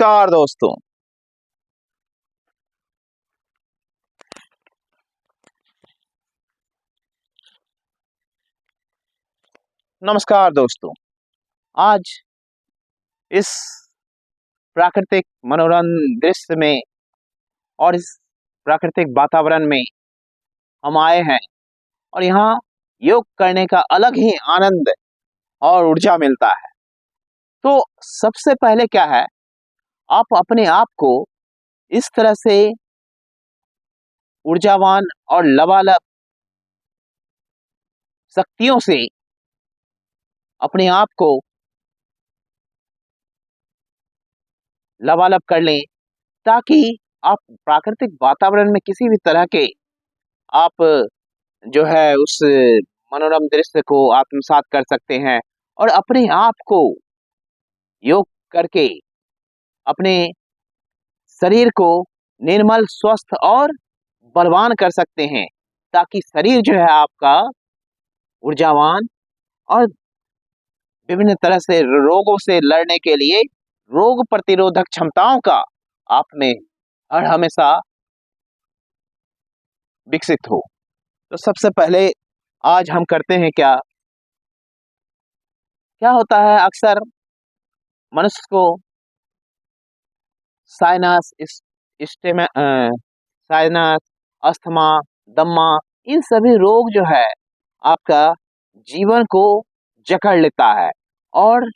नमस्कार दोस्तों। नमस्कार दोस्तों। आज इस प्राकृतिक मनोरम दृश्य में और इस प्राकृतिक वातावरण में हम आए हैं और यहाँ योग करने का अलग ही आनंद और ऊर्जा मिलता है। तो सबसे पहले क्या है, आप अपने आप को इस तरह से ऊर्जावान और लबालब शक्तियों से अपने आप को लबालब कर लें ताकि आप प्राकृतिक वातावरण में किसी भी तरह के आप जो है उस मनोरम दृश्य को आत्मसात कर सकते हैं और अपने आप को योग करके अपने शरीर को निर्मल, स्वस्थ और बलवान कर सकते हैं ताकि शरीर जो है आपका ऊर्जावान और विभिन्न तरह से रोगों से लड़ने के लिए रोग प्रतिरोधक क्षमताओं का आप में हर हमेशा विकसित हो। तो सबसे पहले आज हम करते हैं क्या क्या होता है, अक्सर मनुष्य को साइनस, साइनस, अस्थमा, दम्मा, इन सभी रोग जो है आपका जीवन को जकड़ लेता है और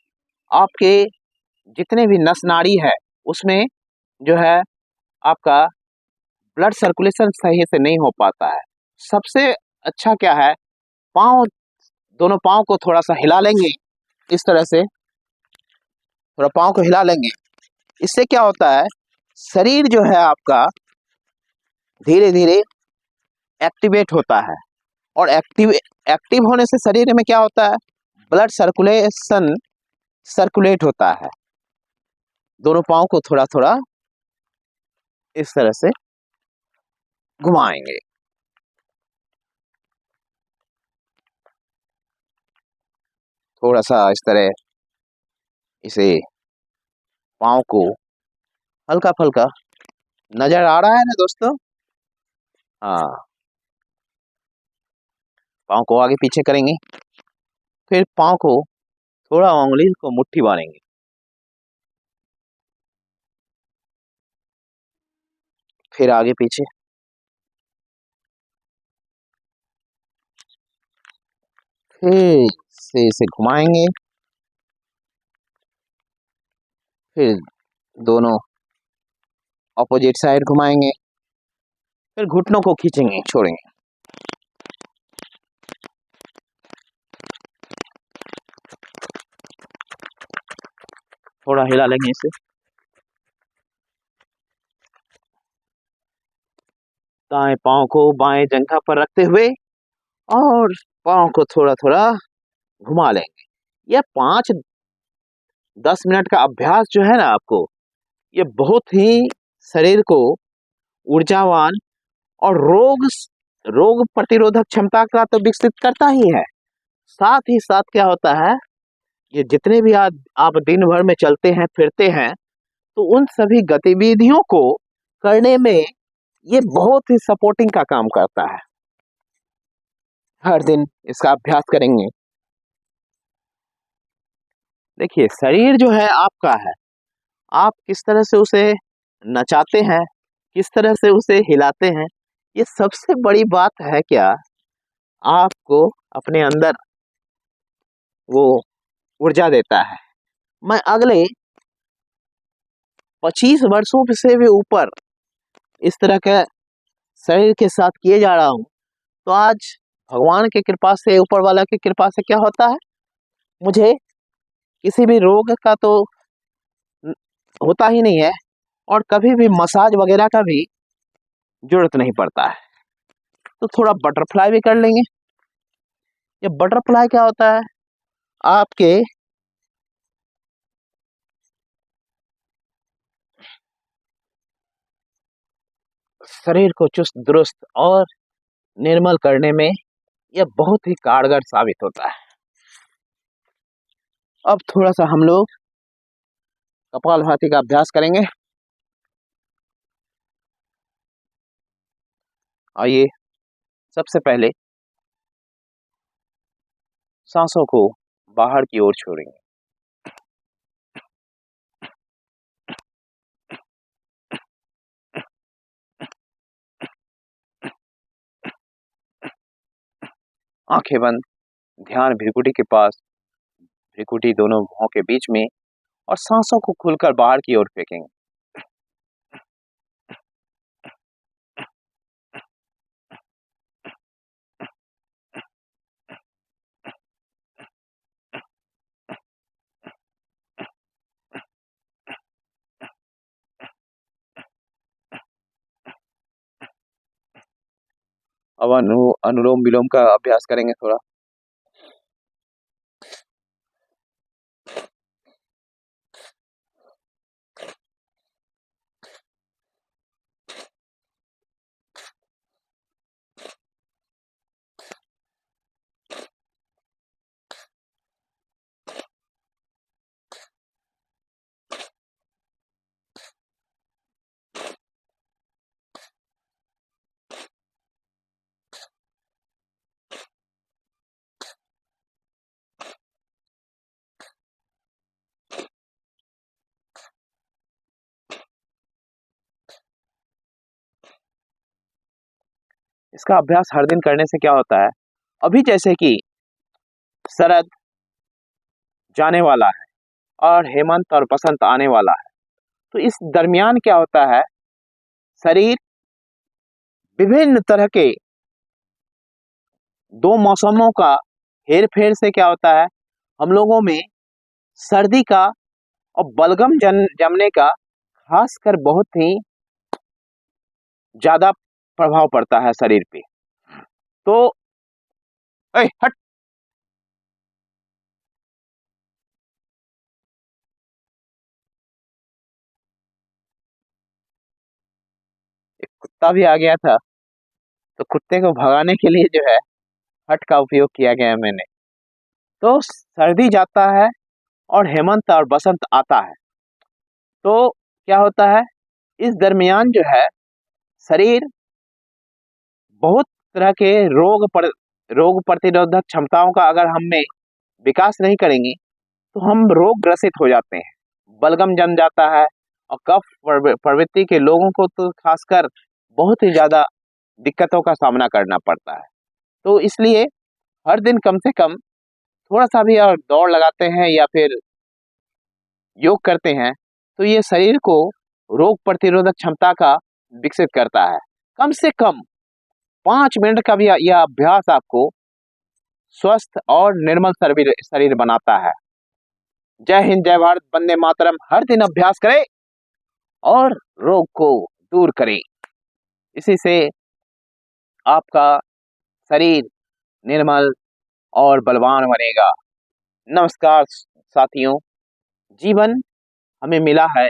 आपके जितने भी नस नाड़ी है उसमें जो है आपका ब्लड सर्कुलेशन सही से नहीं हो पाता है। सबसे अच्छा क्या है, दोनों पाँव को थोड़ा सा हिला लेंगे, इस तरह से थोड़ा पाँव को हिला लेंगे। इससे क्या होता है, शरीर जो है आपका धीरे धीरे एक्टिवेट होता है और एक्टिव होने से शरीर में क्या होता है, ब्लड सर्कुलेट होता है। दोनों पाँव को थोड़ा थोड़ा इस तरह से घुमाएंगे। थोड़ा सा इस तरह इसे पाँव को हल्का फुल्का, नजर आ रहा है ना दोस्तों? हाँ, पाँव को आगे पीछे करेंगे, फिर पाँव को थोड़ा उंगली को मुट्ठी बांधेंगे, फिर आगे पीछे, फिर से इसे घुमाएंगे, फिर दोनों अपोजिट साइड घुमाएंगे, फिर घुटनों को खींचेंगे, छोड़ेंगे। थोड़ा हिला लेंगे इसे। दाएं पाँव को बाएं जंघा पर रखते हुए और पाँव को थोड़ा थोड़ा घुमा लेंगे। यह 5-10 मिनट का अभ्यास जो है ना आपको, ये बहुत ही शरीर को ऊर्जावान और रोग प्रतिरोधक क्षमता का तो विकसित करता ही है, साथ ही साथ क्या होता है, ये जितने भी आप दिन भर में चलते हैं फिरते हैं तो उन सभी गतिविधियों को करने में ये बहुत ही सपोर्टिंग का काम करता है। हर दिन इसका अभ्यास करेंगे। देखिए, शरीर जो है आपका है, आप किस तरह से उसे नचाते हैं, किस तरह से उसे हिलाते हैं, ये सबसे बड़ी बात है। क्या आपको अपने अंदर वो ऊर्जा देता है। मैं अगले 25 वर्षों से भी ऊपर इस तरह के शरीर के साथ किए जा रहा हूँ, तो आज भगवान की कृपा से, ऊपर वाला की कृपा से क्या होता है, मुझे किसी भी रोग का तो होता ही नहीं है और कभी भी मसाज वगैरह का भी जरूरत नहीं पड़ता है। तो थोड़ा बटरफ्लाई भी कर लेंगे। ये बटरफ्लाई क्या होता है, आपके शरीर को चुस्त दुरुस्त और निर्मल करने में यह बहुत ही कारगर साबित होता है। अब थोड़ा सा हम लोग कपालभाति का अभ्यास करेंगे। आइए, सबसे पहले सांसों को बाहर की ओर छोड़ेंगे। आंखें बंद, ध्यान भ्रिकुटी के पास, भ्रिकुटी दोनों भुवों के बीच में, और सांसों को खुलकर बाहर की ओर फेंकेंगे। अब अनुलोम विलोम का अभ्यास करेंगे थोड़ा। इसका अभ्यास हर दिन करने से क्या होता है, अभी जैसे कि शरद जाने वाला है और हेमंत और बसंत आने वाला है, तो इस दरमियान क्या होता है, शरीर विभिन्न तरह के दो मौसमों का हेर फेर से क्या होता है, हम लोगों में सर्दी का और बलगम जमने का खासकर बहुत ही ज्यादा प्रभाव पड़ता है शरीर पे। तो हट, एक कुत्ता भी आ गया था, तो कुत्ते को भगाने के लिए जो है हट का उपयोग किया गया है मैंने। तो सर्दी जाता है और हेमंत और बसंत आता है, तो क्या होता है, इस दरमियान जो है शरीर बहुत तरह के रोग प्रतिरोधक क्षमताओं का अगर हम में विकास नहीं करेंगे तो हम रोग ग्रसित हो जाते हैं, बलगम जम जाता है, और कफ प्रवृत्ति के लोगों को तो खासकर बहुत ही ज्यादा दिक्कतों का सामना करना पड़ता है। तो इसलिए हर दिन कम से कम थोड़ा सा भी और दौड़ लगाते हैं या फिर योग करते हैं, तो ये शरीर को रोग प्रतिरोधक क्षमता का विकसित करता है। कम से कम 5 मिनट का भी यह अभ्यास आपको स्वस्थ और निर्मल शरीर शरीर बनाता है। जय हिंद, जय भारत, वंदे मातरम। हर दिन अभ्यास करें और रोग को दूर करें। इसी से आपका शरीर निर्मल और बलवान बनेगा। नमस्कार साथियों, जीवन हमें मिला है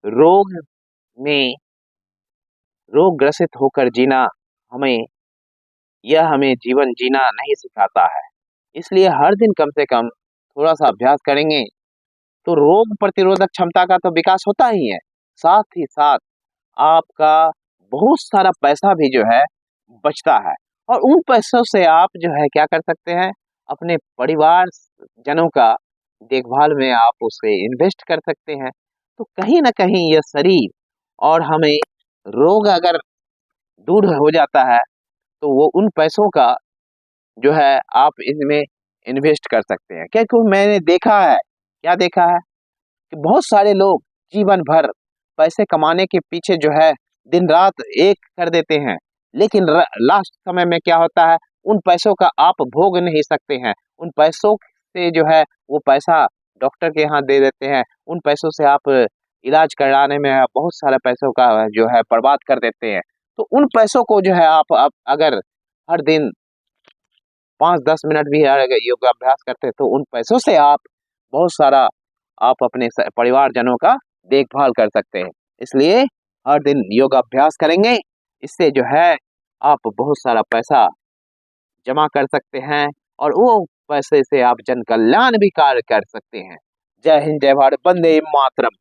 रोग में, रोग ग्रसित होकर जीना हमें जीवन जीना नहीं सिखाता है। इसलिए हर दिन कम से कम थोड़ा सा अभ्यास करेंगे तो रोग प्रतिरोधक क्षमता का तो विकास होता ही है, साथ ही साथ आपका बहुत सारा पैसा भी जो है बचता है, और उन पैसों से आप जो है क्या कर सकते हैं, अपने परिवार जनों का देखभाल में आप उसे इन्वेस्ट कर सकते हैं। तो कहीं ना कहीं यह शरीर और हमें रोग अगर दूर हो जाता है तो वो उन पैसों का जो है आप इसमें इन्वेस्ट कर सकते हैं। क्योंकि मैंने देखा है, क्या देखा है, कि बहुत सारे लोग जीवन भर पैसे कमाने के पीछे जो है दिन रात एक कर देते हैं, लेकिन लास्ट समय में क्या होता है, उन पैसों का आप भोग नहीं सकते हैं। उन पैसों से जो है वो पैसा डॉक्टर के यहाँ दे देते हैं, उन पैसों से आप इलाज कराने में बहुत सारे पैसों का जो है बर्बाद कर देते हैं। तो उन पैसों को जो है आप अगर हर दिन 5-10 मिनट भी अगर योगाभ्यास करते हैं तो उन पैसों से आप बहुत सारा आप अपने परिवारजनों का देखभाल कर सकते हैं। इसलिए हर दिन योगाभ्यास करेंगे, इससे जो है आप बहुत सारा पैसा जमा कर सकते हैं और वो पैसे से आप जन कल्याण भी कार्य कर सकते हैं। जय हिंद, जय भारत, वंदे मातरम।